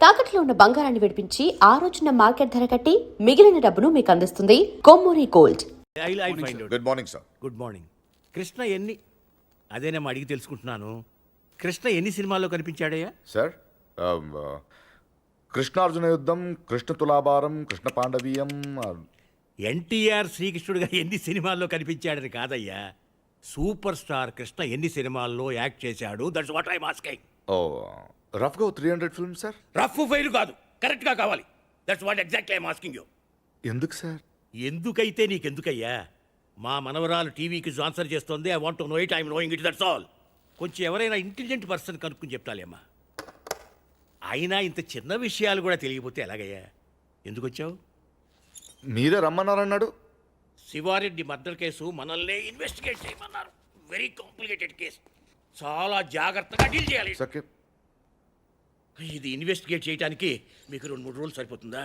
తాకట్లో ఉన్న బంగారాన్ని విడిపించి ఆ రోజున మార్కెట్ ధర కట్టి మిగిలిన డబ్బును మీకు అందిస్తుంది Kommuri gold. Good morning sir. Good morning. Krishna ఎన్ని అదేనేమో అడిగి తెలుసుకుంటున్నాను. కృష్ణ ఎన్ని సినిమాల్లో కనిపించాడయ్యా? సార్ కృష్ణార్జున యుద్ధం, కృష్ణ తులాభారం, కృష్ణ పాండవీయం. ఎన్టీఆర్ శ్రీకృష్ణుడిగా ఎన్ని సినిమాల్లో కనిపించాడని కాదయ్యా, సూపర్ స్టార్ కృష్ణ ఎన్ని సినిమాల్లో యాక్ట్ చేశాడు. That's what I asking. ఓ రఫ్గా 300 ఫిల్మ్స్ సార్. రఫ్ ఫైల్ కాదు, కరెక్ట్గా కావాలి. That's what exactly I asking you. ఎందుకు సార్? ఎందుకైతే నీకెందుకయ్యా? మా మనవరాలు టీవీకి ఆన్సర్ చేస్తుంది. I want to know it, I'm knowing it, that's all. కొంచెం ఎవరైనా ఇంటెలిజెంట్ పర్సన్ కనుక్కుని చెప్తాలేమ్మా. అయినా ఇంత చిన్న విషయాలు కూడా తెలియకపోతే ఎలాగయ్యా? ఎందుకు వచ్చావు? మీరే రమ్మన్నారన్నాడు. శివారెడ్డి మర్డర్ కేసు మనల్నే ఇన్వెస్టిగేట్ చేయమన్నారు. వెరీ కాంప్లికేటెడ్ కేసు, చాలా జాగ్రత్తగా డీల్ చేయాలి. ఓకే. ఇది ఇన్వెస్టిగేట్ చేయడానికి మీకు 2-3 రోజులు సరిపోతుందా?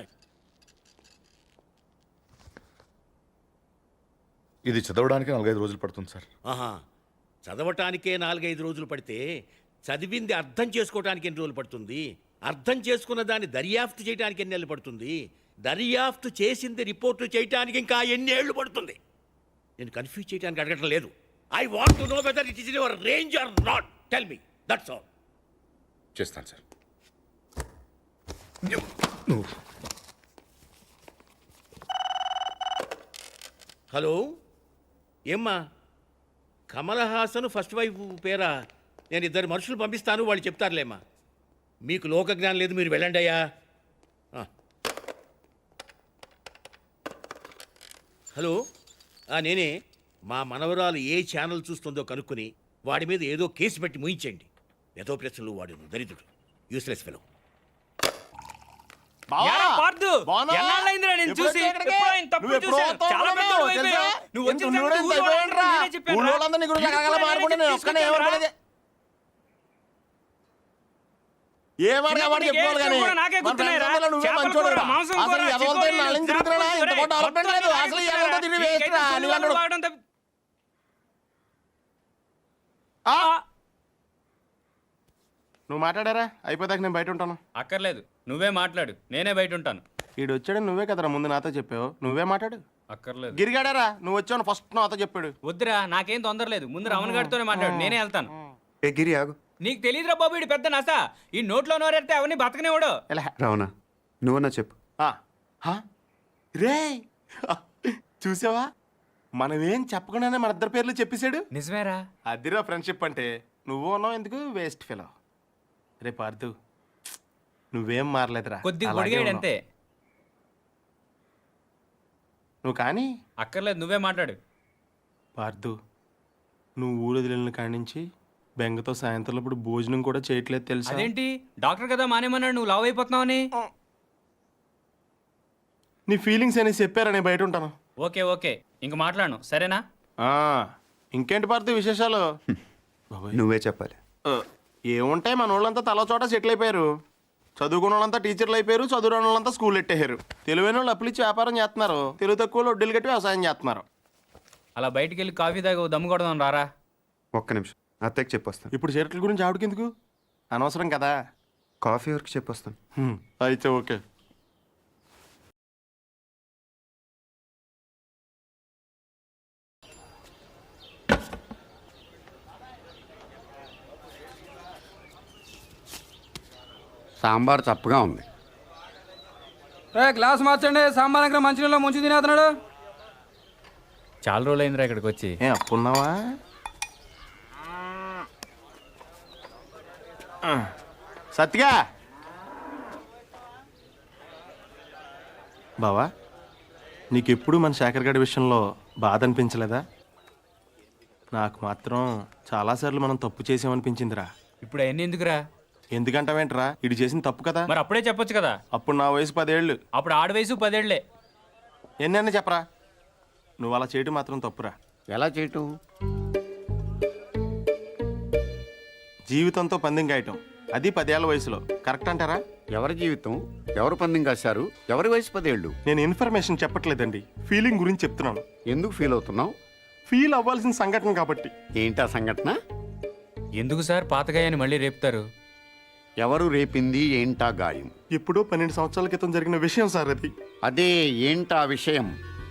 ఇది చదవడానికి 4-5 రోజులు పడుతుంది సార్. ఆహా, చదవటానికే 4-5 రోజులు పడితే చదివింది అర్థం చేసుకోవడానికి ఎన్ని రోజులు పడుతుంది? అర్థం చేసుకున్న దాన్ని దర్యాప్తు చేయడానికి ఎన్ని నెలలు పడుతుంది? దర్యాప్తు చేసింది రిపోర్టు చేయడానికి ఇంకా ఎన్ని ఏళ్ళు పడుతుంది? నేను కన్ఫ్యూజ్ చేయడానికి అడగటం లేదు. I want to know whether it is in your range or not. Tell me, that's all. చేస్తాను సార్. హలో, ఏమ్మా? కమల్ హాసన్ ఫస్ట్ వైఫ్ పేరా? నేను 2 మనుషులు పంపిస్తాను, వాళ్ళు చెప్తారులేమ్మా. మీకు లోకజ్ఞానం లేదు, మీరు వెళ్ళండి అయ్యా. హలో, నేనే. మా మనవరాలు ఏ ఛానల్ చూస్తుందో కనుక్కుని వాడి మీద ఏదో కేసు పెట్టి ముయించండి. ఏదో ప్రశ్నలు వాడు దరిద్రుడు, యూస్లెస్ ఫెలో. నువ్వు మాట్లాడారా? అయిపోదాక నేను బయట ఉంటాను. అక్కర్లేదు, నువ్వే మాట్లాడు, నేనే బయట ఉంటాను. ఈడు వచ్చాడు, నువ్వే కదరా ముందు నాతో చెప్పావు. నువ్వే మాట్లాడు. అక్కర్లేదు. గిరిగాడారా? నువ్వు వచ్చావు ఫస్ట్ నాతో చెప్పాడు. వద్దురా, నాకేం తొందర లేదు. ముందు రమణ గారితోనే మాట్లాడు, నేనే వెళ్తాను. ఏ గిరి ఆగు. నీకు తెలియదురా బాబు, ఇడు పెద్ద నస. ఈ నోట్లో నోరెడితే అవన్నీ బతకనేవాడు. రావనా, నువ్వన్నా చెప్పు. రే చూసావా, మనమేం చెప్పకుండానే మన 2 పేర్లు చెప్పేశాడు. నిజమేరా? అదిరా ఫ్రెండ్షిప్ అంటే. నువ్వు ఉన్నావు ఎందుకు వేస్ట్ ఫెలో. రే పార్థు, నువ్వేం మారలేదురా, కొద్దిగా పొడిగాడు అంతే. నువ్వు కానీ. అక్కర్లేదు, నువ్వే మాట్లాడు. పార్థు, నువ్వు ఊరు వదిలిన కాడి నుంచి బెంగతో సాయంత్రం ఇప్పుడు భోజనం కూడా చేయట్లేదు తెలుసా? అదేంటి, డాక్టర్ కదా మానేమన్నాడు, నువ్వు లావ్ అయిపోతున్నావని. నీ ఫీలింగ్స్ అని చెప్పారా, నేను బయట ఉంటాను. ఓకే ఓకే, ఇంక మాట్లాడను, సరేనా? ఇంకేంటి పార్థు విశేషాలు? నువ్వే చెప్పాలి. ఏముంటాయి, మన వాళ్ళంతా తల చోట సెటిల్ అయిపోయారు. చదువుకున్న వాళ్ళంతా టీచర్లు అయిపోయారు, చదువురాని వాళ్ళంతా స్కూల్ ఎట్టేశారు. తెలివైన వాళ్ళు అప్పులు ఇచ్చి వ్యాపారం చేస్తున్నారు, తెలుగు తక్కువ వడ్డీలు కట్టి వ్యవసాయం చేస్తున్నారు. అలా బయటికి వెళ్ళి కాఫీ తాగి దమ్ము కొడదాం రారా. ఒక్క నిమిషం, అత్తయ్యకి చెప్పొస్తాను. ఇప్పుడు చీరట్ల గురించి ఆవిడకెందుకు? అనవసరం కదా. కాఫీ వరకు చెప్పొస్తాను. అయితే ఓకే. సాంబార్ చప్పగా ఉంది. గ్లాస్ మార్చండి, సాంబార్ దగ్గర మంచినీళ్ళు ముంచి తినేస్తున్నాడు. చాలా రోజులు అయిందిరా ఇక్కడికి వచ్చి. అప్పున్నావా? సత్తిగా బావా, నీకెప్పుడు మన శేఖర్ గడి విషయంలో బాధ అనిపించలేదా? నాకు మాత్రం చాలాసార్లు మనం తప్పు చేసామనిపించిందిరా. ఇప్పుడు అవన్నీ ఎందుకురా? ఎందుకంటావేంట్రా, ఇది చేసిన తప్పు కదా. మరి అప్పుడే చెప్పొచ్చు కదా. అప్పుడు నా వయసు 10 ఏళ్ళు. అప్పుడు ఆడ వయసు 10 ఏళ్లే. ఎన్నైనా చెప్పరా, నువ్వు అలా చేయటం మాత్రం తప్పురా. ఎలా చేయటం? జీవితంతో పందెం కాయటం, అది 10 ఏళ్ల వయసులో. కరెక్ట్ అంటారా? ఎవరి జీవితం ఎవరు పందెం కాశారు? ఎవరి వయసు 10 ఏళ్ళు? నేను ఇన్ఫర్మేషన్ చెప్పట్లేదండి, ఫీలింగ్ గురించి చెప్తున్నాను. ఎందుకు ఫీల్ అవుతున్నావు? ఫీల్ అవ్వాల్సిన సంఘటన కాబట్టి. ఏంటా సంఘటన? ఎందుకు సార్ పాతగాయని మళ్ళీ రేపుతారు? ఎవరు రేపింది ఏంటా గాయం? ఇప్పుడు 12 సంవత్సరాల క్రితం జరిగిన విషయం సార్ అది. అదే ఏంటా విషయం?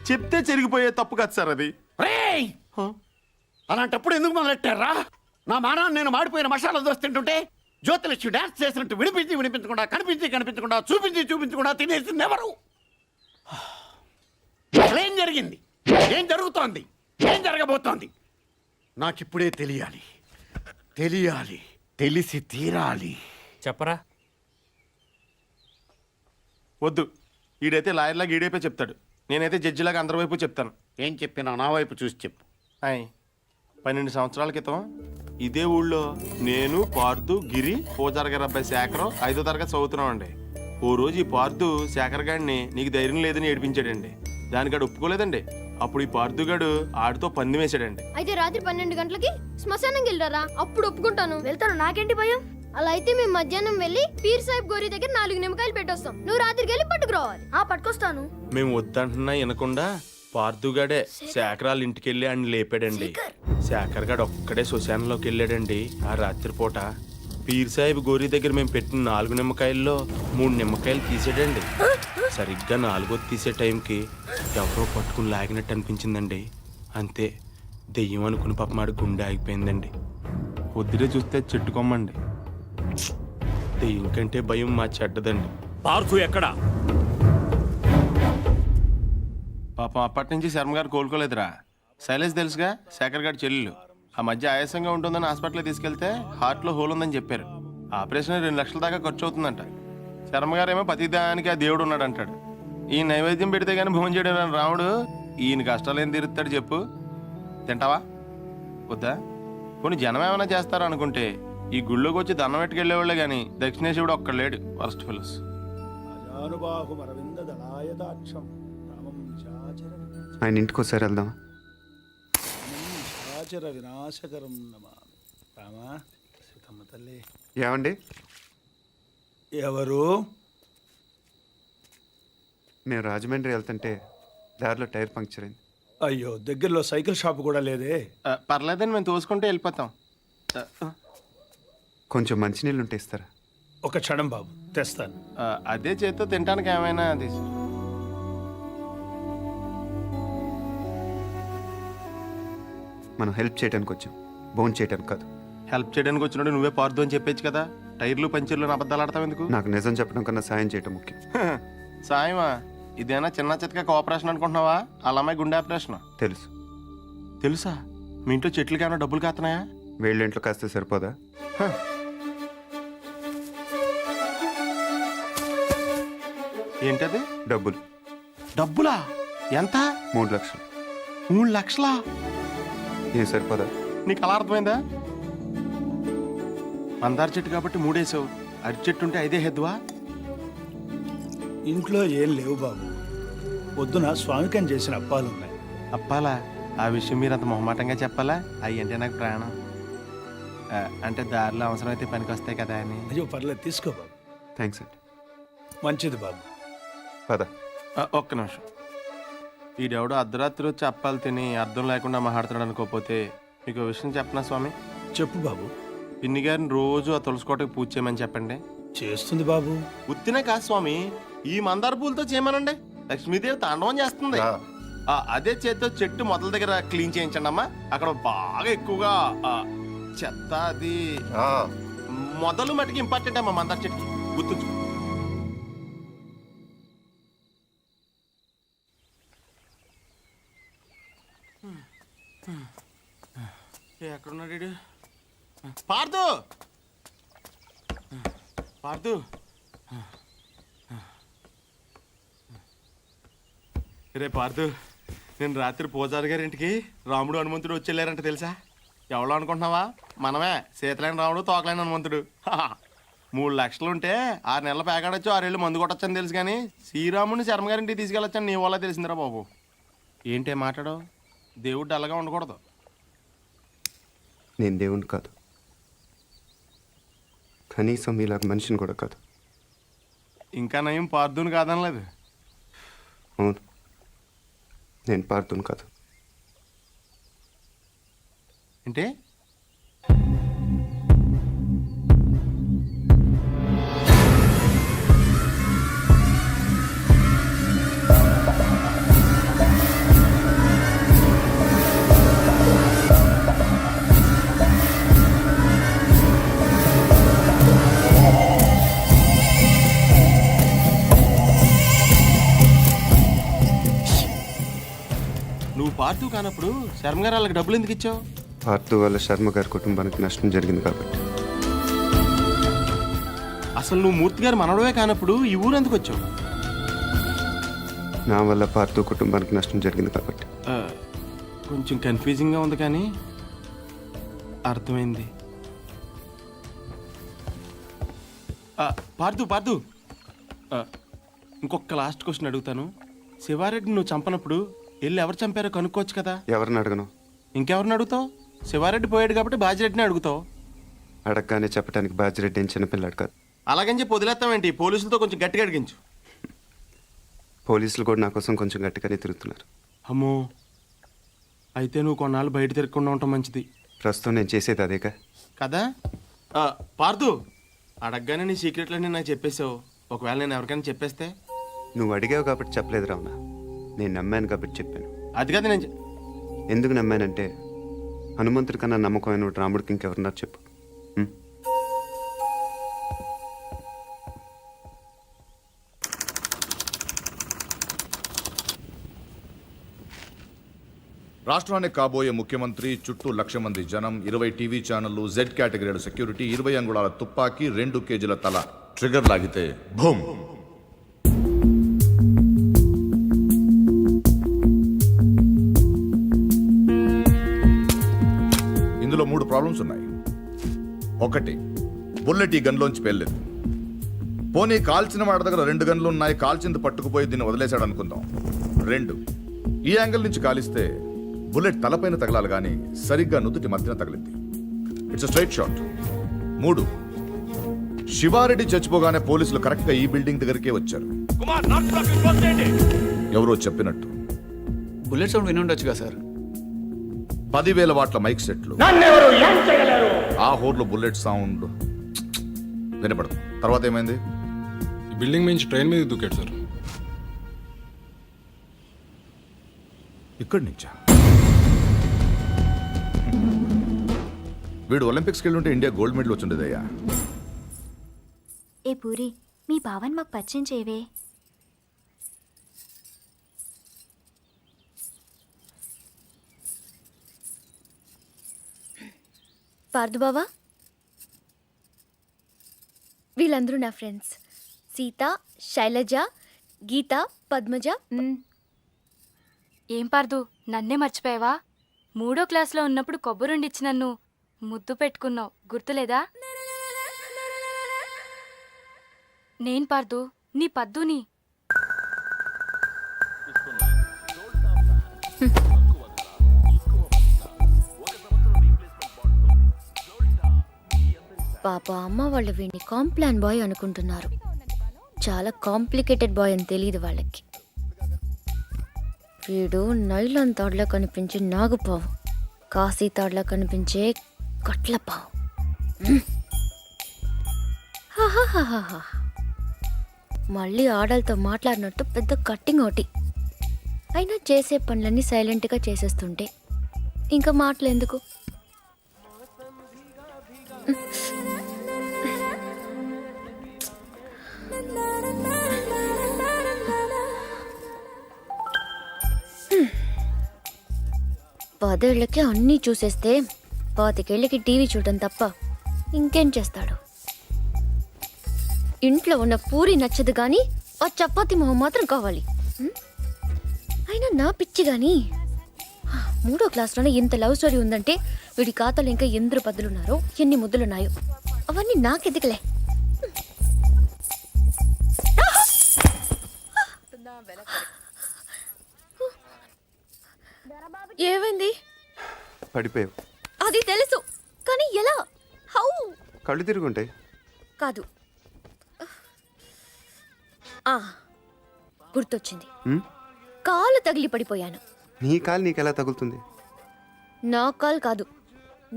చెప్తే చెరిగిపోయే తప్పు కాదు సార్ అది. రేయ్! అలాంటప్పుడు ఎందుకు మొదలెట్టారా? నా మానాన్ని నేను మాడిపోయిన మసాలా దోశ తింటుంటే జ్యోతిలక్ష్మి డాన్స్ చేసినట్టు వినిపించకుండా కనిపించకుండా చూపించకుండా తినేసింది ఎవరు? అసలేం జరిగింది? ఏం జరుగుతోంది? ఏం జరగబోతోంది? నాకిప్పుడే తెలియాలి. తెలిసి తీరాలి. చెప్పరా. వద్దు, ఈడైతే లాయర్లాగా ఈడైపోయి చెప్తాడు, నేనైతే జడ్జిలాగా అందరి వైపు చెప్తాను. ఏం చెప్పినా నా వైపు చూసి చెప్పు. 12 సంవత్సరాల క్రితం ఇదే ఊళ్ళో నేను, పార్దు, గిరి, పూజారి గారి అబ్బాయి శేఖరం 5వ తరగతి చదువుతున్నాం అండి. ఓ రోజు ఈ పార్దు శేఖర్ గారిని నీకు ధైర్యం లేదని ఏడిపించాడండి. దానికాడు ఒప్పుకోలేదండి. అప్పుడు ఈ పార్దుగాడు ఆడితో పందెం వేసాడండి. అయితే రాత్రి 12 గంటలకి శ్మశానం వెళ్ళారా? అప్పుడు ఒప్పుకుంటాను. వెళ్తాను, నాకేంటి భయం. అలా అయితే మేము మధ్యాహ్నం వెళ్ళి పీర్ సాహిబ్ గోరి దగ్గర 4 నిమ్మకాయలు పెట్టొస్తాం. నువ్వు రాత్రికి వెళ్ళి పట్టుకురావాలి. పట్టుకొస్తాను. మేము వద్దంటున్నా వినకుండా పార్దుగాడే శేఖరాల ఇంటికి వెళ్ళి ఆయన లేపాడండి. శేఖర్ గాడు ఒక్కడే శ్మశానంలోకి వెళ్ళాడండి. ఆ రాత్రిపూట పీర్ సాహిబ్ గోరి దగ్గర మేము పెట్టిన 4 నిమ్మకాయల్లో 3 నిమ్మకాయలు తీసాడండి. సరిగ్గా 4వది తీసే టైంకి ఎవరో పట్టుకుని లాగినట్టు అనిపించిందండి. అంతే, దెయ్యం అనుకుని పాపమాడు గుండె ఆగిపోయిందండి. పొద్దునే చూస్తే చెట్టుకోమండి. దెయ్యం కంటే భయం మా చెడ్డదండి. పార్థు ఎక్కడా? పాపం అప్పటి నుంచి శర్మ గారు కోలుకోలేదురా. శైలేష్ తెలుసుగా, శేఖర్ గారి చెల్లెలు. ఆ మధ్య ఆయాసంగా ఉంటుందని హాస్పిటల్కి తీసుకెళ్తే హార్ట్లో హోల్ ఉందని చెప్పారు. ఆపరేషన్ 2 లక్షల దాకా ఖర్చు అవుతుందంట. శర్మ గారేమో ప్రతిదానికి ఆ దేవుడు ఉన్నాడు అంటాడు. ఈ నైవేద్యం పెడితే కానీ భోజనం చేయడం రాముడు ఈయన కష్టాలు ఏం తీరుతాడు చెప్పు? తింటావా? వద్దా? కొన్ని జనం ఏమైనా చేస్తారా అనుకుంటే ఈ గుళ్ళోకి వచ్చి దండం పెట్టుకెళ్ళేవాళ్ళే కానీ దక్షిణేశ్వరుడు ఒక్కడ లేడు. Worst fellows. ఆయన ఇంటికి ఒకసారి వెళ్దామా? ఏమండి? ఎవరు? నేను రాజమండ్రి వెళ్తుంటే దారిలో టైర్ పంక్చర్ అయింది. అయ్యో, దగ్గరలో సైకిల్ షాప్ కూడా లేదే. పర్లేదని మేము తోసుకుంటే వెళ్ళిపోతాం. కొంచెం మంచినీళ్ళు ఉంటే ఇస్తారా? ఒక క్షణం బాబు, తెస్తాను. అదే చేత్తో తినడానికి ఏమైనా తీసు. మనం హెల్ప్ చేయడానికి వచ్చాం, బోన్ చేయడానికి కాదు. హెల్ప్ చేయడానికి వచ్చినప్పుడు నువ్వే పార్దు అని చెప్పేచ్చు కదా. టైర్లు పంచర్లు అబద్ధాలు ఆడతావు ఎందుకు? నాకు నిజం చెప్పడం కన్నా సాయం చేయటం ముఖ్యం. సాయమా? ఇదేనా చిన్న చితక కోఆపరేషన్ అనుకుంటున్నావా? వాళ్ళ అమ్మాయి గుండె ఆపరేషన్. తెలుసు. తెలుసా? మీ ఇంట్లో చెట్లకి ఏమైనా డబ్బులు కాస్తున్నాయా? వీళ్ళ ఇంట్లో కాస్తే సరిపోదా? ఏంటది? డబ్బులు. డబ్బులా? ఎంత? 3 లక్షలు. 3 లక్షలా? ఏం సరిపోదా? నీకు అలా అర్థమైందా? మందార చెట్టు కాబట్టి 3 వేసావు. అరటి చెట్టు ఉంటే 5 హెద్దువా? ఇంట్లో ఏం లేవు బాబు. పొద్దున స్వామికం చేసిన అప్పాలున్నాయి. అప్పాలా? ఆ విషయం మీరు అంత మొహమాటంగా చెప్పాలా? అవి అంటే నాకు ప్రాణం. అంటే దారిలో అవసరమైతే పనికి వస్తాయి కదా అని. అయ్యో పర్లేదు, తీసుకో బాబు. థ్యాంక్స్ అండి. మంచిది బాబు. పద. ఒక్క నిమిషం. ఈడెవడో అర్ధరాత్రి వచ్చి అప్పాలు తిని అర్థం లేకుండా మాట్లాడుతున్నాడు అనుకోకపోతే మీకు విషయం చెప్పనా స్వామి? చెప్పు బాబు. పిన్ని గారిని రోజు ఆ తులసికోటకి పూజ చేయమని చెప్పండి. చేస్తుంది బాబు. ఉత్తినే కాదు స్వామి, ఈ మందార పూలతో చేయమనండి. లక్ష్మీదేవి తాండవం చేస్తుంది. అదే చేతితో చెట్టు మొదల దగ్గర క్లీన్ చేయించండి అమ్మా. అక్కడ బాగా ఎక్కువగా చెత్త అది మొదలు మటుకు ఇంపార్టెంట్ అమ్మా. మందార చెట్టుకి గుర్తుంచు. ఎక్కడున్నాడు? పార్దు, పార్దు. రే పార్దు, నేను రాత్రి పూజారి గారి ఇంటికి రాముడు హనుమంతుడు వచ్చేళ్ళారంట తెలుసా? ఎవరో అనుకుంటున్నావా? మనమే, సీతలేని రాముడు తోకలేని హనుమంతుడు. 3 లక్షలు ఉంటే 6 నెలల పేకాడొచ్చు, 6 ఏళ్ళు మందు కొట్టొచ్చని తెలుసు కానీ శ్రీరాముడిని శర్మ గారింటికి తీసుకెళ్ళొచ్చని నీ వల్ల తెలిసిందిరా బాబు. ఏంటే మాట్లాడు? దేవుడు అలాగా ఉండకూడదు. నేను దేవుణ్ణి కాదు, కనీసం మీలాగా మనిషిని కూడా కాదు. ఇంకా నయం పార్దుని కాదనలేదు. అవును, నేను పార్దుని కాదు. అంటే పార్తూ కానప్పుడు శర్మ గారు వాళ్ళకి డబ్బులు ఎందుకు ఇచ్చావు? పార్థు వల్ల శర్మ గారి కుటుంబానికి నష్టం జరిగింది కాబట్టి. అసలు నువ్వు మూర్తి గారు మనవడవే కానప్పుడు ఈ ఊరు ఎందుకు వచ్చావు? నా వల్ల పార్థు కుటుంబానికి నష్టం జరిగింది కాబట్టి. కొంచెం కన్ఫ్యూజింగ్గా ఉంది కానీ అర్థమైంది. పార్థు ఇంకొక లాస్ట్ క్వశ్చన్ అడుగుతాను. శివారెడ్డి నువ్వు చంపనప్పుడు వెళ్ళి ఎవరు చంపారో కనుక్కోవచ్చు కదా? ఎవరిని అడగను. ఇంకెవరిని అడుగుతావు? శివారెడ్డి పోయాడు కాబట్టి బాజిరెడ్డిని అడుగుతావు. అడగగానే చెప్పడానికి బాజిరెడ్డి ఏం చిన్నపిల్లాడు కాదు. అలాగని చెప్పి వదిలేస్తామేంటి? పోలీసులతో కొంచెం గట్టిగా అడిగించు. పోలీసులు కూడా నా కోసం కొంచెం గట్టిగానే తిరుగుతున్నారు. అమ్మో, అయితే నువ్వు కొన్నాళ్ళు బయట తిరగకుండా ఉండటం మంచిది. ప్రస్తుతం నేను చేసేది అదేగా. కదా పార్థు, అడగగానే నీ సీక్రెట్లన్నీ నాకు చెప్పేసావు. ఒకవేళ నేను ఎవరికైనా చెప్పేస్తే? నువ్వు అడిగావు కాబట్టి చెప్పలేదు రావునా. నేను నమ్మాను కాబట్టి చెప్పాను. అది కదా నేను ఎందుకు నమ్మానంటే హనుమంతుడి కన్నా నమ్మకమైన రాముడికి ఇంకెవరున్నారు చెప్పు. రాష్ట్రానికి కాబోయే ముఖ్యమంత్రి, చుట్టూ 1,00,000 మంది జనం, 20 టీవీ ఛానళ్లు, జెడ్ కేటగిరీ సెక్యూరిటీ, 20 అంగుళాల తుపాకీ, 2 కేజీల తల. ట్రిగర్ లాగితే భూమ్. ఇందులో 3 ప్రాబ్లమ్స్ ఉన్నాయి. 1, బుల్లెట్ ఈ గన్లోంచి పేర్లేదు. పోనీ కాల్చిన వాడి దగ్గర 2 గన్లు ఉన్నాయి, కాల్చింది పట్టుకుపోయి దీన్ని వదిలేశాడు అనుకుందాం. 2, ఈ యాంగిల్ నుంచి కాలిస్తే బుల్లెట్ తలపైన తగలాలి కానీ సరిగ్గా నుదుటి మధ్యన తగిలింది. It's straight shot. 3, శివారెడ్డి చచ్చిపోగానే పోలీసులు కరెక్ట్గా ఈ బిల్డింగ్ దగ్గరికే వచ్చారు. ఎవరో చెప్పినట్టు బుల్లెట్ సౌండ్ విని ఉండొచ్చుగా సార్. 10,000 వాట్ల మైక్ సెట్లు, ఆ హోర్లో బుల్లెట్ సౌండ్ వినపడదు. తర్వాత ఏమైంది? బిల్డింగ్ నుంచి ట్రైన్ మీద దూకాడు సార్. ఇక్కడి నుంచా? వీడు ఒలింపిక్స్కి వెళ్ళి ఇండియా గోల్డ్ మెడల్ వచ్చిండేదయ్యా. ఏ పూరి, మీ బావని మాకు పరిచయం చేయవే. పార్దు బావా, వీళ్ళందరూ నా ఫ్రెండ్స్. సీత, శైలజ, గీత, పద్మజ. ఏం పార్దు, నన్నే మర్చిపోయావా? 3వ క్లాస్లో ఉన్నప్పుడు కొబ్బరుండిచ్చి నన్ను ముద్దు పెట్టుకున్నావు, గుర్తులేదా? నేను పార్దు, నీ పద్దుని. పాప అమ్మ వాళ్ళు వీడిని కాంప్లాన్ బాయ్ అనుకుంటున్నారు. చాలా కాంప్లికేటెడ్ బాయ్ అని తెలియదు వాళ్ళకి. వీడు నైలాన్ తాడులా కనిపించే నాగుపావు, కాశీ తాడులా కనిపించే కట్లపావు. మళ్ళీ ఆడలతో మాట్లాడినట్టు పెద్ద కట్టింగ్ ఒకటి. అయినా చేసే పనులన్నీ సైలెంట్గా చేసేస్తుంటే ఇంకా మాటలు ఎందుకు? పదేళ్లకి అన్నీ చూసేస్తే 25 ఏళ్ళకి టీవీ చూడటం తప్ప ఇంకేం చేస్తాడు? ఇంట్లో ఉన్న పూరి నచ్చదు కానీ ఆ చపాతి మొహం మాత్రం కావాలి. అయినా నా పిచ్చి కానీ 3వ క్లాస్లోనే ఇంత లవ్ స్టోరీ ఉందంటే వీడి ఖాతాలో ఇంకా ఎందరు పద్దులున్నారో, ఎన్ని ముద్దులున్నాయో అవన్నీ నాకెదికలే. ఏమైంది? పడిపోయావు. అది తెలుసు కానీ ఎలా? హౌ? కళ్ళు తిరుగుంటాయి. కాదు, గుర్తొచ్చింది. కాలు తగిలి పడిపోయాను. నీ కాలు నీకెలా తగులుతుంది? నా కాలు కాదు,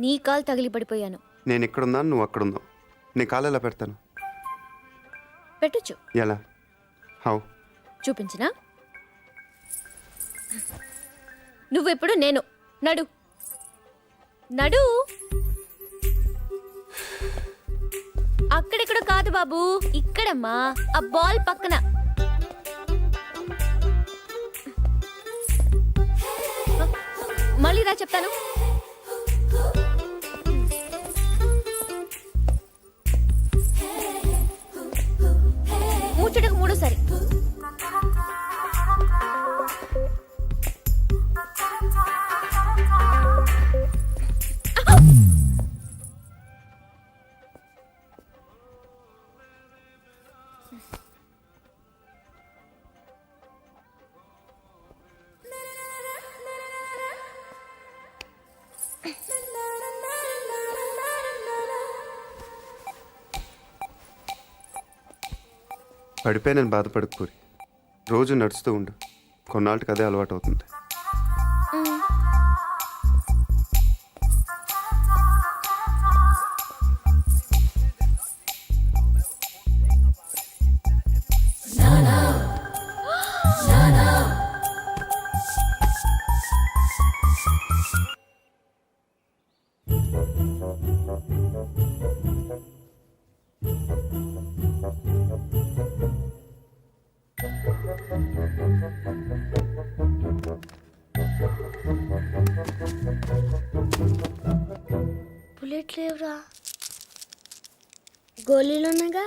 నీ కాలు తగిలి పడిపోయాను. నేను ఎక్కడున్నాను, నువ్వు అక్కడున్నావు. నీ కాలు ఎలా పెడతాను? పెట్టొచ్చు. ఎలా? హౌ? చూపించనా? నువ్వెప్పుడు నేను. నడు నడు. అక్కడెక్కడ కాదు బాబు, ఇక్కడమ్మా, ఆ బాల్ పక్కన. మళ్ళీ రా చెప్తాను. ముచ్చటకు మూడోసారి. పడిపోయి బాధపడకూరి. రోజు నడుస్తూ ఉండు, కొన్నాళ్ళకి అదే అలవాటు అవుతుంది. బుల్లెట్ లేవురా, గోళీలున్నాగా.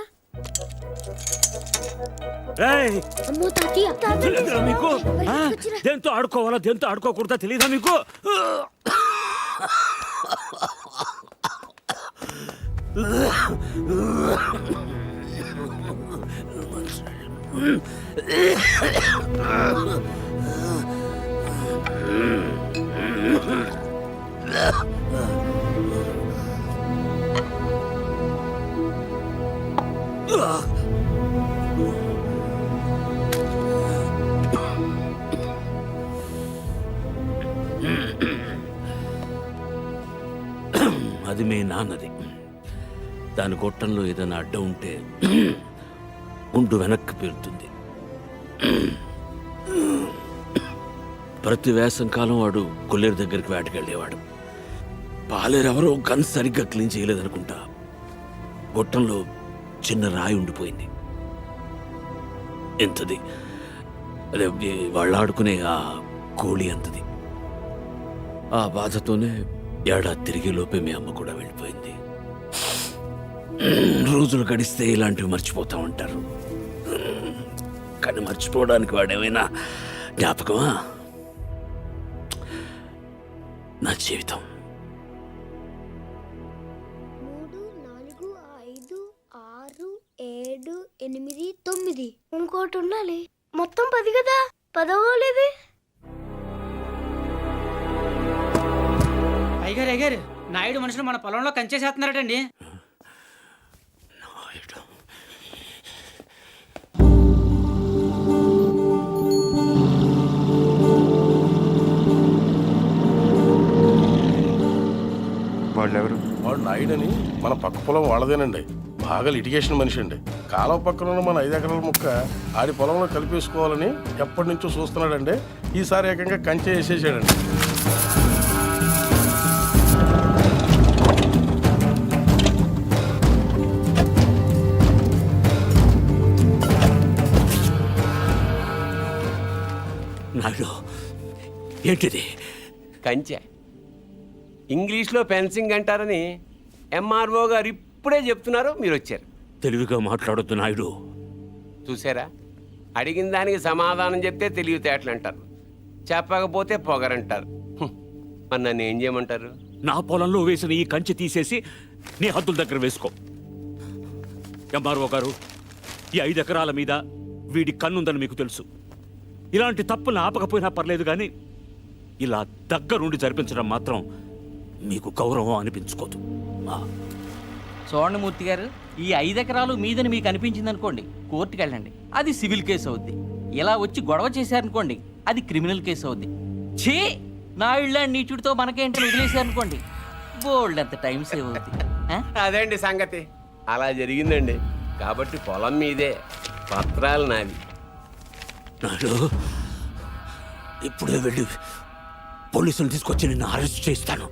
అమ్మో తాతయ్య, మీకు దేంతో ఆడుకోవాలా దేంతో ఆడుకోకూడదా తెలీదా మీకు? అది మీ నాన్నది. దాని గొట్టంలో ఏదైనా అడ్డం ఉంటే గుండు వెనక్కి పేరుతుంది. ప్రతి వేసంకాలం వాడు కొల్లేరు దగ్గరికి వేటకెళ్ళేవాడు. పాలేరెవరో గన్ సరిగ్గా క్లీన్ చేయలేదనుకుంటా, గొట్టంలో చిన్న రాయి ఉండిపోయింది. ఎంతది, అదే వాళ్ళు ఆడుకునే ఆ కోళి అంతది. ఆ బాధతోనే ఏడాది తిరిగే లోపే మీ అమ్మ కూడా వెళ్ళిపోయింది. రోజులు గడిస్తే ఇలాంటివి మర్చిపోతా ఉంటారు, కానీ మర్చిపోవడానికి వాడేమైనా జ్ఞాపకమా? నా జీవితం. 3, 4, 5, 6, 7, 8, 9 ఇంకోటి ఉండాలి. మొత్తం 10 కదా, 10 అయ్యారు నాయుడు మనుషులు మన పొలంలో కంచేసేస్తున్నారటండి. వాళ్ళెవరు? వాడు నాయుడని మన పక్క పొలం వాళ్ళదేనండి. బాగా లిటిగేషన్ మనిషి అండి. కాలువ పక్కన ఉన్న మన 5 ఎకరాల ముక్క ఆడి పొలంలో కలిపేసుకోవాలని ఎప్పటి నుంచో చూస్తున్నాడండి. ఈసారి ఏకంగా కంచె వేసేసాడండి. నాయుడు, ఏంటిది? కంచె ఇంగ్లీష్లో ఫెన్సింగ్ అంటారని ఎంఆర్ఓ గారు ఇప్పుడే చెప్తున్నారు, మీరు వచ్చారు. తెలివిగా మాట్లాడొద్దు నాయుడు. చూసారా, అడిగిన దానికి సమాధానం చెప్తే తెలివితేటలు అంటారు, చెప్పకపోతే పొగరంటారు. మరి నన్ను ఏం చేయమంటారు? నా పొలంలో వేసిన ఈ కంచె తీసేసి నీ హద్దుల దగ్గర వేసుకో. ఎంఆర్ఓ గారు, ఈ 5 ఎకరాల మీద వీడి కన్నుందని మీకు తెలుసు. ఇలాంటి తప్పులు ఆపకపోయినా పర్లేదు, కానీ ఇలా దగ్గరుండి జరిపించడం మాత్రం మీకు గౌరవం అనిపించుకోదు. చూడండి మూర్తి గారు, ఈ 5 ఎకరాలు మీదని మీకు అనిపించింది అనుకోండి, కోర్టుకు వెళ్ళండి, అది సివిల్ కేసు అవుద్ది. ఇలా వచ్చి గొడవ చేశారనుకోండి, అది క్రిమినల్ కేసు అవుద్ది. ఛీ, నా ఇళ్ళ నీచుడితో మనకేంటని వదిలేశారనుకోండి, బోల్డ్ అంత టైం సేవ్ అవుద్ది. అదేండి సంగతి, అలా జరిగిందండి. కాబట్టి పొలం మీదే, పత్రాలు నావి. నాడు ఇప్పుడే వెళ్ళి పోలీసులు తీసుకొచ్చి నిన్ను అరెస్ట్ చేస్తాను.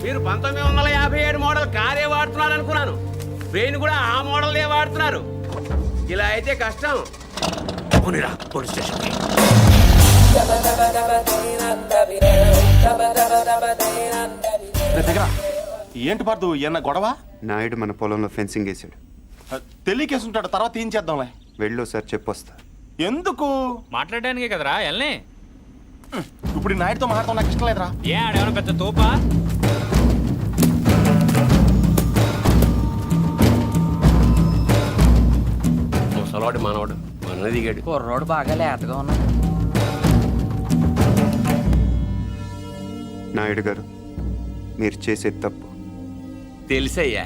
మీరు 1957 మోడల్ కారే వాడుతున్నారు అనుకున్నాను. బ్రెయిన్ కూడా ఆ మోడల్దే వాడుతున్నారు. ఇలా అయితే కష్టం. పోనీరా పోలీస్ స్టేషన్కి. ఏంటి పార్దు ఏమన్నా గొడవ? నాయుడు మన పొలంలో ఫెన్సింగ్ వేసాడు. తెలియకేసుంటాడు, తర్వాత ఏం చేద్దాంలే. వెళ్ళు సార్ చెప్పొస్తా. ఎందుకు? మాట్లాడడానికే కదరా ఎల్నే. ఇప్పుడు ఈ నాయుడుతో మాట్లాడతాం నాకు ఇష్టం లేదురా. ఏ ఆడేమన్నా పెద్ద తోపా? ముసలాడు మనవాడు మన దిగాడు. కుర్రోడు బాగా లేతగా ఉన్నాడు. నాయుడు గారు మీరు చేసేది తప్పు. తెలుసయ్యా,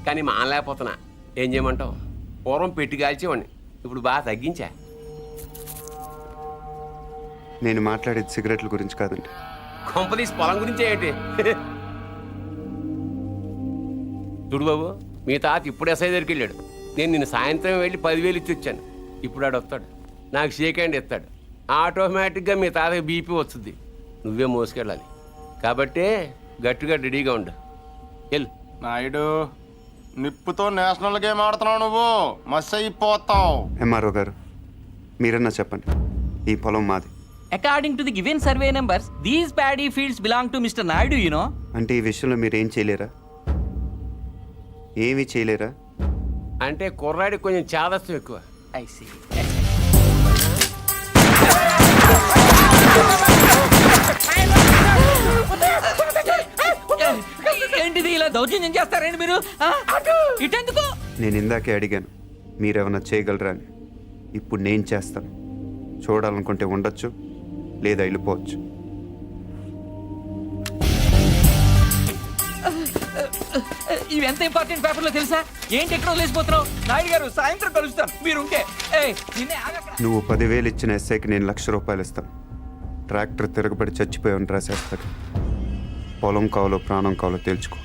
కానీ మానలేకపోతున్నా. ఏం చేయమంటావు? పూర్వం పెట్టి కాల్చేవాడిని, ఇప్పుడు బాగా తగ్గించా. నేను మాట్లాడేది సిగరెట్ల గురించి కాదండి. కొంపదీసి పొలం గురించే ఏంటి? చూడు బాబు, మీ తాత ఇప్పుడు ఎస్ఐ దగ్గరికి వెళ్ళాడు. నేను నిన్న సాయంత్రం వెళ్ళి 10,000 ఇచ్చి వచ్చాను. ఇప్పుడు ఆడు వస్తాడు, నాకు షేక్ హ్యాండ్ ఇస్తాడు. ఆటోమేటిక్గా మీ తాతకి బీపీ వస్తుంది. నువ్వే మోసుకెళ్ళాలి. కాబట్టే గట్టిగా రెడీగా ఉండు. వెళ్ళు. నాయుడు, నిప్పుతో నేషనల్ గేమ్ ఆడుతున్నావు నువ్వు, మస్ అయిపోతావు. ఎంఆర్ఓ గారు మీరన్నా చెప్పండి, ఈ పొలం మాది. According to the given survey numbers these paddy fields belong to mister Naidu you know. అంటే ఈ విషయంలో మీరు ఏం చేయలేరా? ఏమీ చేయలేరా? అంటే కుర్రాడికి కొంచెం చాదస్తం ఎక్కువ. I see. ఏంటిది ఇలా దౌర్జన్యం చేస్తారండి మీరు? ఇటెందుకు? నేను ఇందాకే అడిగాను మీరేమన్నా చేయగలరా అని. ఇప్పుడు నేను చేస్తాను. చూడాలనుకుంటే ఉండొచ్చు, లేదా వెళ్ళిపోవచ్చు. ఇవి ఎంత ఇంపార్టెంట్ పేపర్లో తెలుసా? ఏంటి ఎక్కడ వదిలేసిపోతున్నావు? నాయుడు గారు సాయంత్రం కలుస్తాను మీరుంటే. నువ్వు 10,000 ఇచ్చిన ఎస్ఐకి నేను ₹1,00,000 ఇస్తాను. ట్రాక్టర్ తిరగబడి చచ్చిపోయాను రాసేస్తాడు. పొలం కావాలో ప్రాణం కావాలో తేల్చుకో.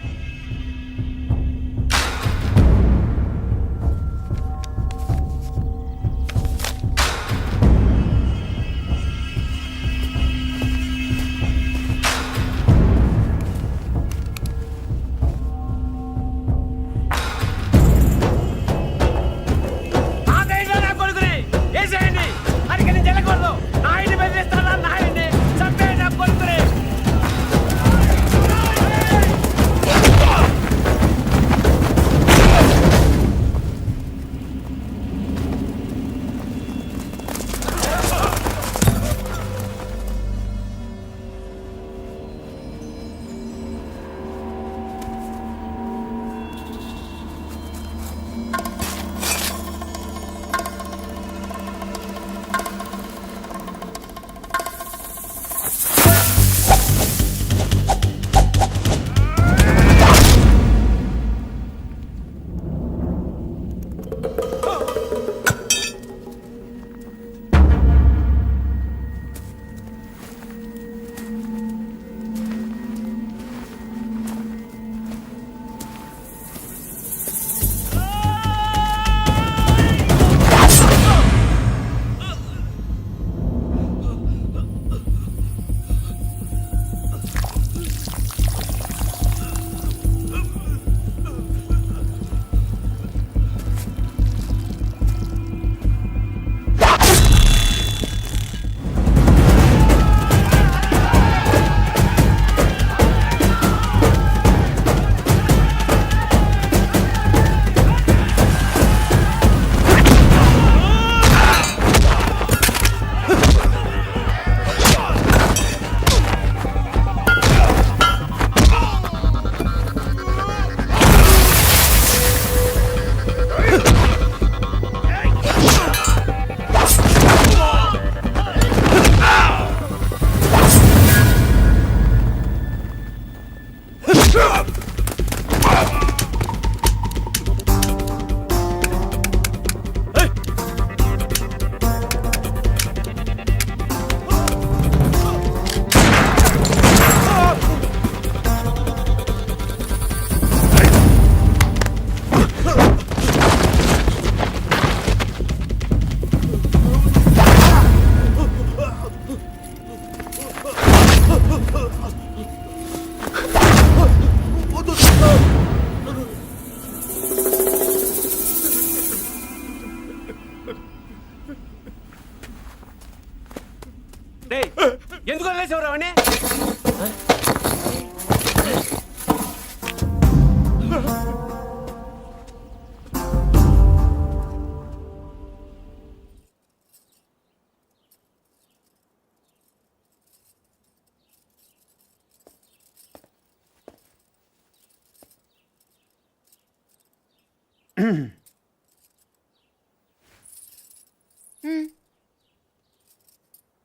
వదిలేసేవరా వాడిని?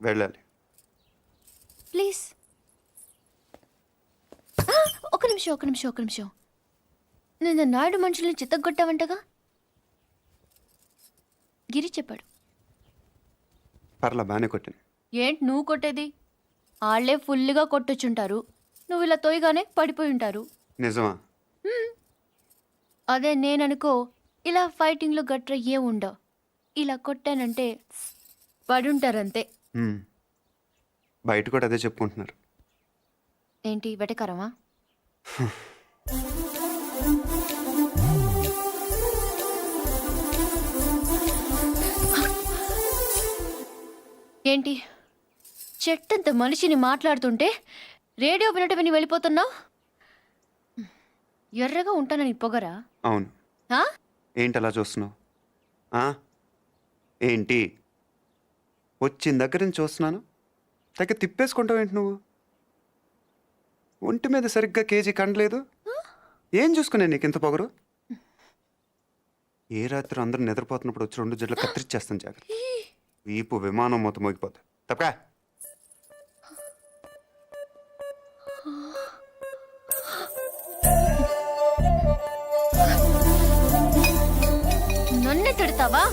వెళ్ళాలి. ప్లీజ్. ఒక నిమిషం. నేను నాయుడు మనుషుల్ని చిత్తగొట్టావంటగా? గిరి చెప్పాడు. పర్లా బాగానే కొట్టాను. ఏంటి నువ్వు కొట్టేది? వాళ్ళే ఫుల్గా కొట్టొచ్చుంటారు, నువ్వు ఇలా తోయగానే పడిపోయి ఉంటారు. నిజమా? అదే నేననుకో, ఇలా ఫైటింగ్లో గట్రా ఏ ఉండవు, ఇలా కొట్టానంటే పడుంటారంతే. బయట కూడా అదే చెప్పుకుంటున్నారు. ఏంటి వెటకారమా? ఏంటి చెట్టంత మనిషిని మాట్లాడుతుంటే రేడియో వినటం విని వెళ్ళిపోతున్నావు? ఎర్రగా ఉంటానని పొగరా? అవును. ఆ? ఏంటి అలా చూస్తున్నావు? ఏంటి వచ్చిన దగ్గర నుంచి చూస్తున్నాను, దగ్గర తిప్పేసుకుంటావు ఏంటి నువ్వు? ఒంటి మీద సరిగ్గా కేజీ కండలేదు. ఏం చూసుకునే నీకు ఇంత పొగరు? ఏ రాత్రి అందరూ నిద్రపోతున్నప్పుడు వచ్చి 2 జడ్లు కత్తిరిచ్చేస్తాను జాగ్రత్త. వీపు విమానం మొత్తం మోగిపోతా. తప్పకా నన్నే తిడతావా?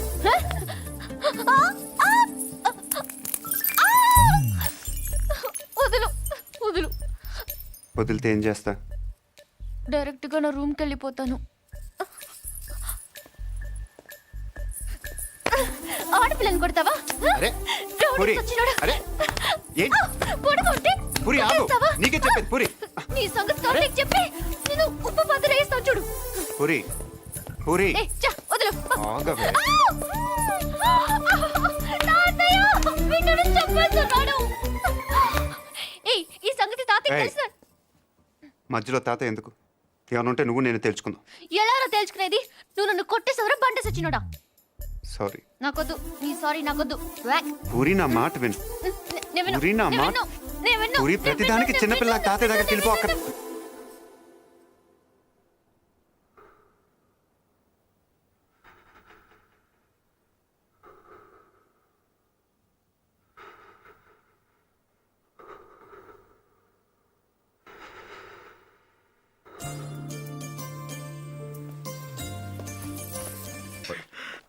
వదులు వదులు. వదిలితే ఏం చేస్తా? డైరెక్ట్గా నా రూమ్కి వెళ్ళిపోతాను. ఆడపిల్లని కొడతావా? అరే రౌడీ పూరి, సచ్చినోడా. అరే ఏంటి పొడగొట్టి పూరి ఆగు. కొట్టేస్తావా? నీకే చెప్పేది పూరి. నీ సంగతి కావాలని చెప్పి నేను ఉప్పు పాత్ర వేస్తాను చూడు. పూరి పూరి ఏయ్, చా, వదులు. ఆగవే. తాతయ్య, వీడిని చంపేస్తున్నాడు. ఏయ్, ఈ సంగతి తాతయ్య ఏయ్. తెలుసా? మధ్యలో తాత ఎందుకు? ఏమనుంటే నువ్వు నేను తెలుసుకుందాం. ఎలారా తెలుసుకునేది? నువ్వు నన్ను కొట్టేసవరా బండ సచ్చినోడా? సారీ నాకొద్దు, నీ సారీ నాకొద్దు. వ్యాక్. పూరి, నా మాట విను. నేను విన్ను, పూరి, నా నేను మాట. విన్ను, నేను విన్ను, పూరి, నేను ప్రతిదానికి విన్ను, చిన్నపిల్ల నేను తాతయ్య దగ్గరికి విన్ను, వెళ్ళిపో. అక్కడ నేను విన్ను.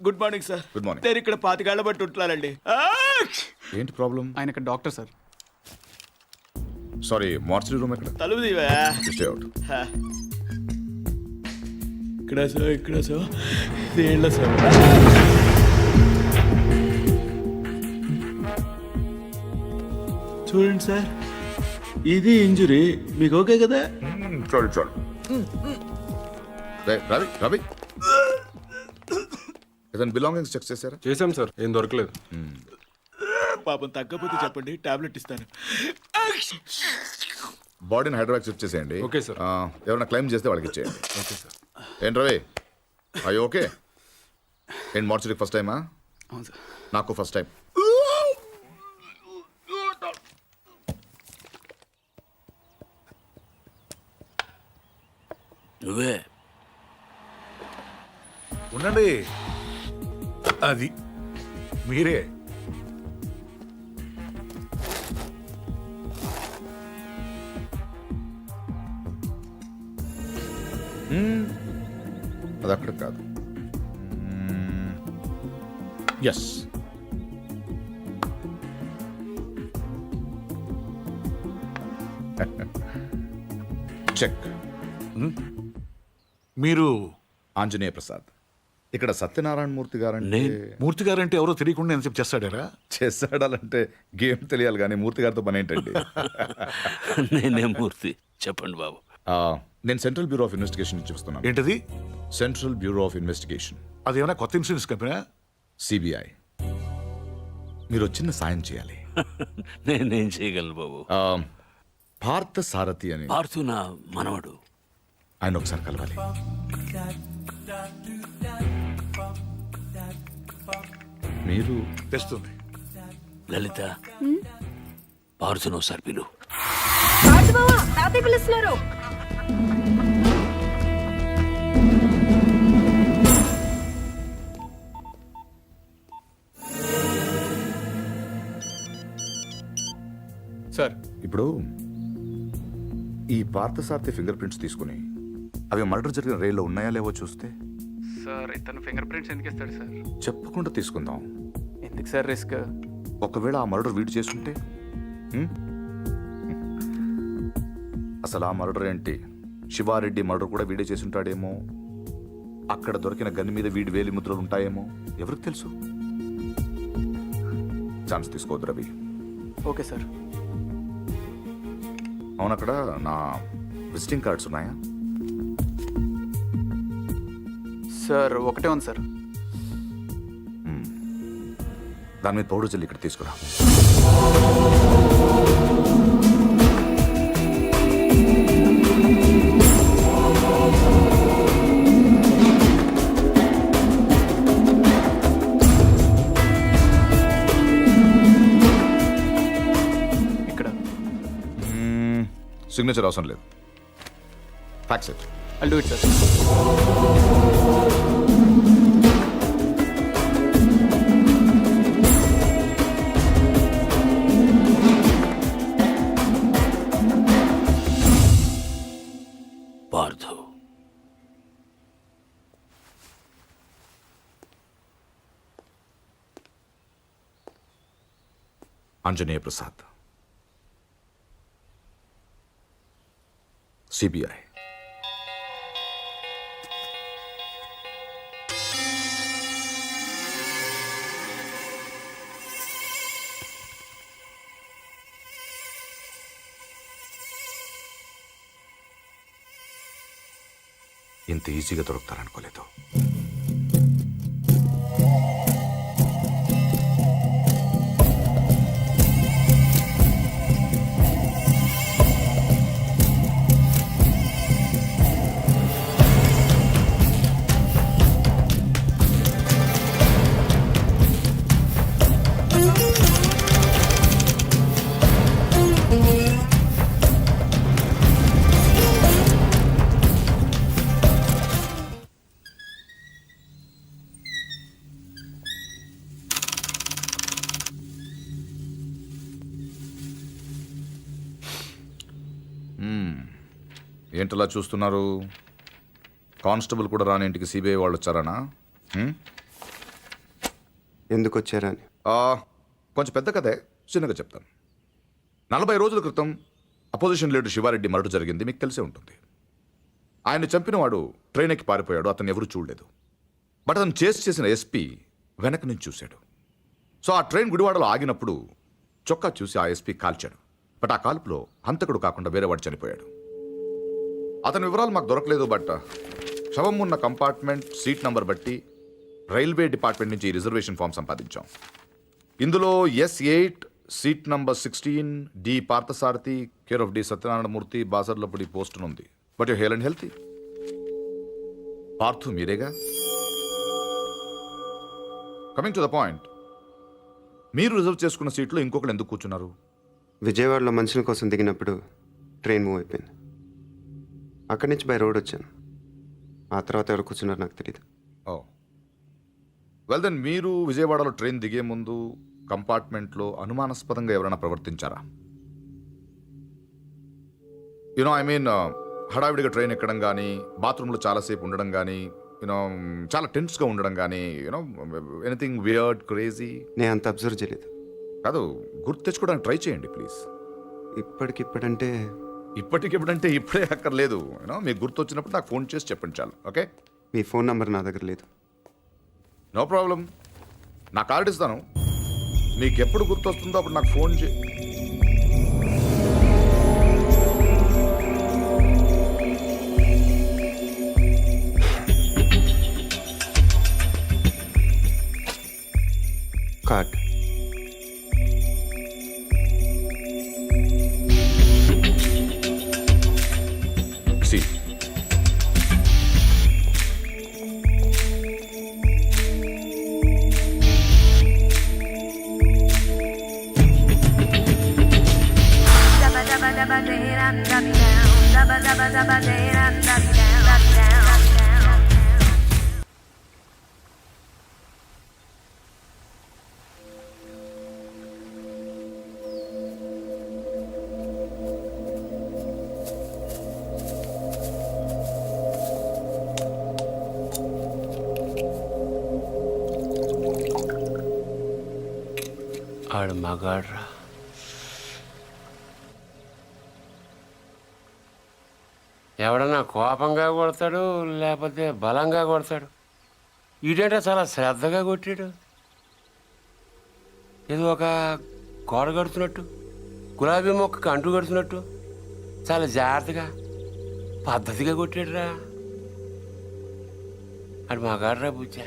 Good morning sir. Good morning. నేను ఇక్కడ 25 ఏళ్ల బట్టి ఉంటున్నానండి. ఏంటి ప్రాబ్లం? ఆయన ఇక్కడ doctor sir. Sorry, mortuary room ఎక్కడ? తలుపు తీవా. Stay out. ఇక్కడ సో దేళ్ళ సార్. చూడండి సార్, ఇది ఇంజురీ. మీకు ఓకే కదా? చాలు రవి రవి, ఏదైనా బిలాంగింగ్స్ చెక్ చేశారా? చేశాం సార్, ఏం దొరకలేదు. పాపం తగ్గకపోతే చెప్పండి, టాబ్లెట్ ఇస్తాను. బాడీని హైదరాబాద్ షిఫ్ట్ చేసేయండి. Okay sir. ఎవరైనా క్లైమ్ చేస్తే వాళ్ళకి ఇచ్చేయండి. Okay sir. ఏంటి రవి, అయ్యో ఓకే. ఏంటి మార్చరీకి ఫస్ట్ టైమా? అవును సార్. నాకు ఫస్ట్ టైం. నువ్వే ఉండండి, అది మీరే. అది అక్కడ కాదు. Yes, check. మీరు ఆంజనేయ ప్రసాద్. ఇక్కడ సత్యనారాయణ మూర్తి గారంటే మూర్తి గారంటే ఎవరో తెలియకుండా ఎంతసేపు చేస్తాడారా? చేస్తాడాలంటే గేమ్ తెలియాలి కానీ మూర్తి గారితో పని ఏంటండి? నేనే మూర్తి. చెప్పండి బాబు. నేను సెంట్రల్ బ్యూరో ఆఫ్ ఇన్వెస్టిగేషన్ నుంచి చూస్తున్నాను. ఏంటది? సెంట్రల్ బ్యూరో ఆఫ్ ఇన్వెస్టిగేషన్, అదేమైనా కొత్త ఇన్సూరెన్స్ కంపెనీ? సిబిఐ. మీరు చిన్న సాయం చేయాలి. నేనేం చేయగలను బాబు. పార్థ సారథి అని పార్థు నా మనవడు. ఆయన ఒకసారి కలవాలి. మీరు తెస్తుంది. లలిత, పార్థును ఒకసారి పిలు. పిలుస్తున్నారు. సార్ ఇప్పుడు ఈ పార్థసారథి ఫింగర్ ప్రింట్స్ తీసుకుని అవి మర్డర్ జరిగిన రైల్లో ఉన్నాయా లేవో చూస్తే. సార్ ఇతను ఫింగర్ ప్రింట్స్ ఎందుకు ఇస్తాడు సార్? చెప్పకుండా తీసుకుందాం. ఎందుకు సార్ రిస్క్? ఒకవేళ ఆ మర్డర్ వీడు చేసుంటే అసలు ఆ మర్డర్ ఏంటి, శివారెడ్డి మర్డర్ కూడా వీడే చేసి ఉంటాడేమో. అక్కడ దొరికిన గన్ మీద వీడి వేలి ముద్రలు ఉంటాయేమో, ఎవరికి తెలుసు. ఛాన్స్ తీసుకోవద్దు రవి. Okay sir. అవును, అక్కడ నా విజిటింగ్ కార్డ్స్ ఉన్నాయా? సార్ ఒకటే ఉంది సార్. దాని మీద పౌడర్ జల్లి ఇక్కడ తీసుకురా. ఇక్కడ సిగ్నేచర్ అవసరం లేదు. Fax it. I'll do it, sir. Parthu, Anjaneya Prasad, CBI. ఇంత ఈజీగా దొరుకుతారనుకోలేదు. ఏంటలా చూస్తున్నారు? కానిస్టేబుల్ కూడా రాని ఇంటికి సిబిఐ వాళ్ళు వచ్చారనా? ఎందుకు వచ్చారని కొంచెం పెద్ద కథే, చిన్నగా చెప్తాను. 40 రోజుల క్రితం అపోజిషన్ లీడర్ శివారెడ్డి మర్డర్ జరిగింది, మీకు తెలిసే ఉంటుంది. ఆయన చంపిన వాడు ట్రైన్ ఎక్కి పారిపోయాడు, అతను ఎవరూ చూడలేదు. బట్ అతను చేసిన ఎస్పీ వెనక నుంచి చూశాడు. సో ఆ ట్రైన్ గుడివాడలో ఆగినప్పుడు చొక్కా చూసి ఆ ఎస్పీ కాల్చాడు. బట్ ఆ కాల్పులో హంతకుడు కాకుండా వేరే వాడు చనిపోయాడు. అతని వివరాలు మాకు దొరకలేదు. బట్ శవం ఉన్న కంపార్ట్మెంట్ సీట్ నంబర్ బట్టి రైల్వే డిపార్ట్మెంట్ నుంచి రిజర్వేషన్ ఫామ్ సంపాదించాం. ఇందులో S8 seat number 16 D Parthasarathi care of D Satyanarayanamurthy Basarlapudi post ఉంది. But you hale and healthy. Parthu మీరేగా? కమింగ్ టు ద పాయింట్, మీరు రిజర్వ్ చేసుకున్న సీట్లో ఇంకొకరు ఎందుకు కూర్చున్నారు? విజయవాడలో మనుషుల కోసం దిగినప్పుడు ట్రైన్ మూవ్ అయిపోయింది. అక్కడి నుంచి బై రోడ్ వచ్చాను. ఆ తర్వాత ఎవరు కూర్చున్నారు నాకు తెలియదు. ఓ వెల్ దెన్, మీరు విజయవాడలో ట్రైన్ దిగే ముందు కంపార్ట్మెంట్లో అనుమానాస్పదంగా ఎవరైనా ప్రవర్తించారా? యునో ఐ మీన్ హడావిడిగా ట్రైన్ ఎక్కడం కానీ, బాత్రూంలో చాలాసేపు ఉండడం కానీ, యూనో చాలా టెన్స్గా ఉండడం కానీ, యూనో ఎనీథింగ్ వియర్డ్ క్రేజీ? నేను అంత అబ్జర్వ్ చేయలేదు. కాదు, గుర్తు తెచ్చుకోవడానికి ట్రై చేయండి ప్లీజ్. ఇప్పటికిప్పుడంటే ఇప్పటికిప్పుడంటే ఇప్పుడే అక్కర్లేదు. యూనో మీకు గుర్తు వచ్చినప్పుడు నాకు ఫోన్ చేసి చెప్పండి చాలు. ఓకే? మీ ఫోన్ నంబర్ నా దగ్గర లేదు. నో ప్రాబ్లం, నా కార్డు ఇస్తాను. మీకు ఎప్పుడు గుర్తు వస్తుందో అప్పుడు నాకు ఫోన్ చేయి. కార్డ్ ఆడు మగాడ్రా. ఎవడన్నా కోపంగా కొడతాడు లేకపోతే బలంగా కొడతాడు. ఈడేంటే చాలా శ్రద్ధగా కొట్టాడు. ఏదో ఒక గోడ కడుతున్నట్టు, గులాబీ మొక్కకు అంటు కడుతున్నట్టు చాలా జాగ్రత్తగా పద్ధతిగా కొట్టాడురా. ఆడు మగాడ్రా బుజ్జా.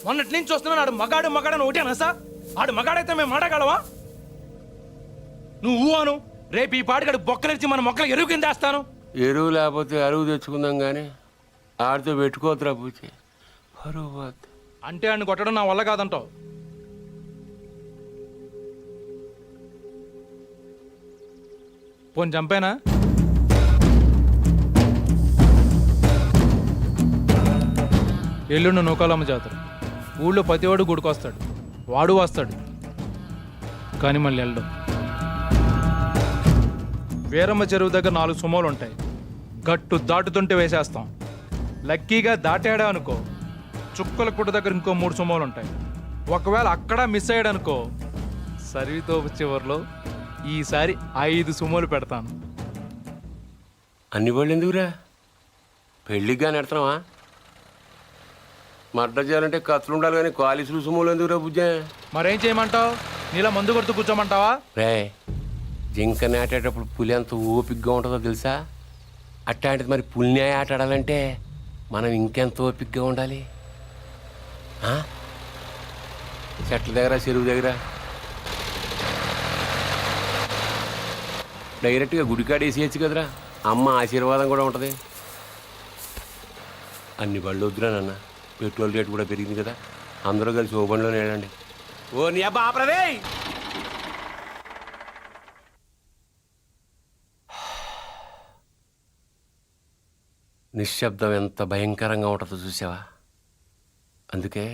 మొన్నటి నుంచి చూస్తున్నాను ఆడు మగాడు మగాడని ఒకటేనా సార్? ఆడు మగాడైతే మేము మాడగలవా? నువ్వు అను, రేపు ఈ పాటికాడు బొక్కలిచ్చి మన మొక్కలు ఎరువు కింద వేస్తాను. ఎరువు లేకపోతే అరువు తెచ్చుకుందాం కానీ ఆడితో పెట్టుకోవద్దురా పూచి. పరువు అంటే ఆయన కొట్టడం నా వల్ల కాదంటావు. పోనీ చంపేనా? ఎల్లుండి నూకాలమ్మ జాతర. ఊళ్ళో ప్రతివాడు గుడికొస్తాడు, వాడు వస్తాడు, కానీ మళ్ళీ వెళ్ళడం. వీరమ్మ చెరువు దగ్గర 4 సుమోలు ఉంటాయి. గట్టు దాటుతుంటే వేసేస్తాం. లక్కీగా దాటాడా అనుకో, చుక్కల కుట్ట దగ్గర ఇంకో 3 సుమోలు ఉంటాయి. ఒకవేళ అక్కడ మిస్ అయ్యాడనుకో, సరితో చివరిలో ఈసారి 5 సుమోలు పెడతాను. అన్ని బళ్ళు ఎందుకురా? పెళ్ళిగా నెడతావా? మర్డర్ చేయాలంటే కత్తులు ఉండాలి కానీ కాలిసులు సుమోలు ఎందుకురా బుజ్జా? మరేం చేయమంటావు? నీలా మందు కొడుతూ కూర్చోమంటావా? రే, జింక నాటేటప్పుడు పులి ఎంత ఓపికగా ఉంటుందో తెలుసా? అట్లాంటిది మరి పులిని ఆట ఆడాలంటే మనం ఇంకెంత ఓపికగా ఉండాలి. చెట్ల దగ్గర, చెరువు దగ్గర డైరెక్ట్గా గుడికాడేసేయచ్చు కదరా. అమ్మ ఆశీర్వాదం కూడా ఉంటుంది. అన్ని బళ్ళు వద్దురా నాన్న, పెట్రోల్ రేటు కూడా పెరిగింది కదా. అందరూ కలిసి ఓ బండిలో నేడండి. ఓ నీ అబ్బా ఆపరదే. నిశ్శబ్దం ఎంత భయంకరంగా ఉంటుందో చూసావా? అందుకే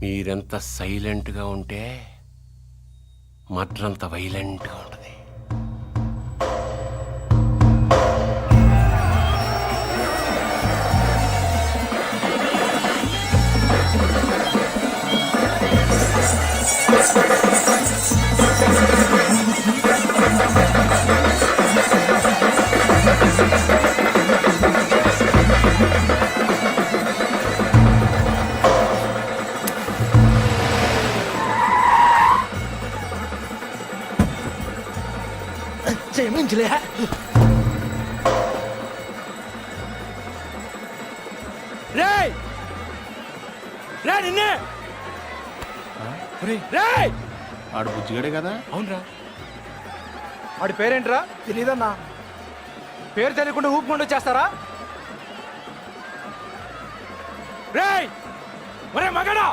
మీరెంత సైలెంట్గా ఉంటే మర్డర్ అంత వైలెంట్గా ఉంటుంది. ఆడు బుజ్జిగాడే కదా? అవునరా. ఆడి పేరేంట్రా? తెలీదన్నా. పేరు తెలియకుండా ఊపుకుండా వచ్చేస్తారా? రేయ్ ఒరే మగడా,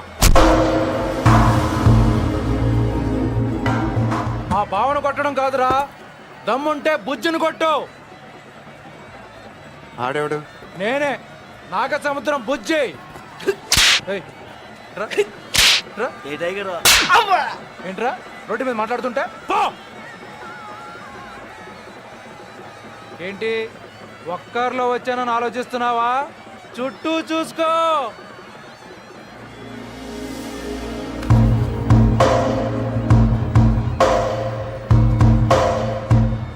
ఆ బావను కొట్టడం కాదురా, దమ్ముంటే బుజ్జును కొట్టు. ఆడేవాడు? నేనే, నాగ సముద్రం బుజ్జి. ఏంట్రా రోడ్డు మీద మాట్లాడుతుంటే? ఏంటి ఒక్కర్లో వచ్చానని ఆలోచిస్తున్నావా? చుట్టూ చూసుకో.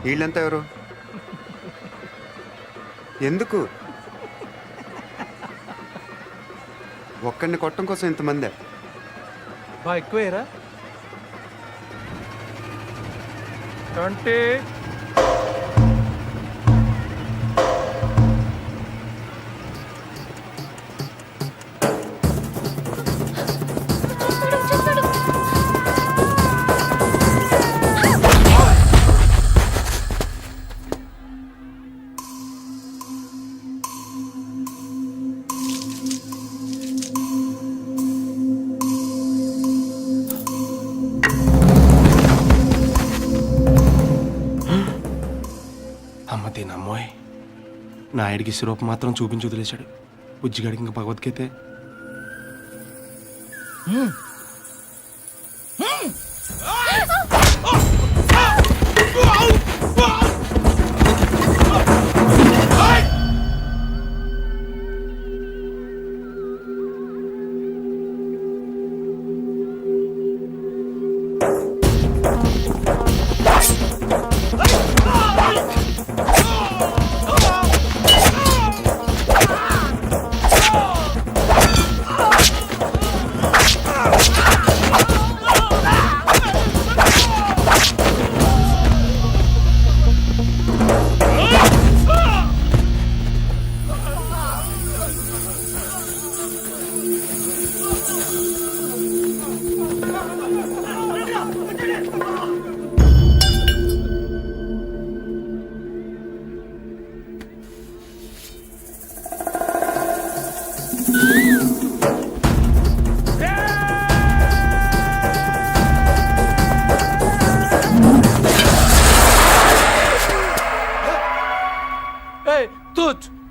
వీళ్ళంతా ఎవరు? ఎందుకు ఒక్కడిని కొట్టడం కోసం ఇంతమందే? బా ఎక్కువేరా. 20 ఆ నమ్మోయ్ నాయుడికి సిరూపం మాత్రం చూపించి వదిలేశాడు. బుజ్జిగాడికి ఇంకా భగవద్గీతే.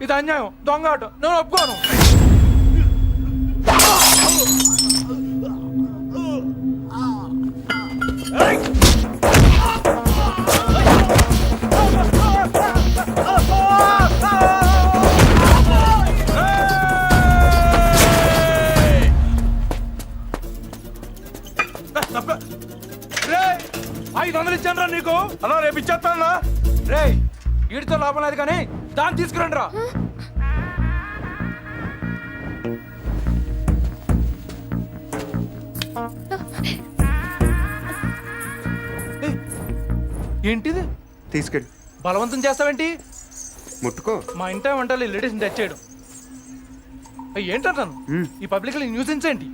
ఇది అన్యాయం, దొంగ ఆట, నేను ఒప్పుకోను. రే 500 ఇచ్చాను రా నీకు. అలా రేపు ఇచ్చేస్తాను రే. వీడితో లాభం లేదు కానీ దాన్ని తీసుకురండి రా. ఏంటిది? తీసుకెళ్ళి బలవంతం చేస్తావేంటి? ముట్టుకో. మా ఇంట వంటలు లేడీస్ని టచ్ చేయడం ఏంటంటాను? ఈ పబ్లిక్ న్యూసెన్స్ ఏంటి?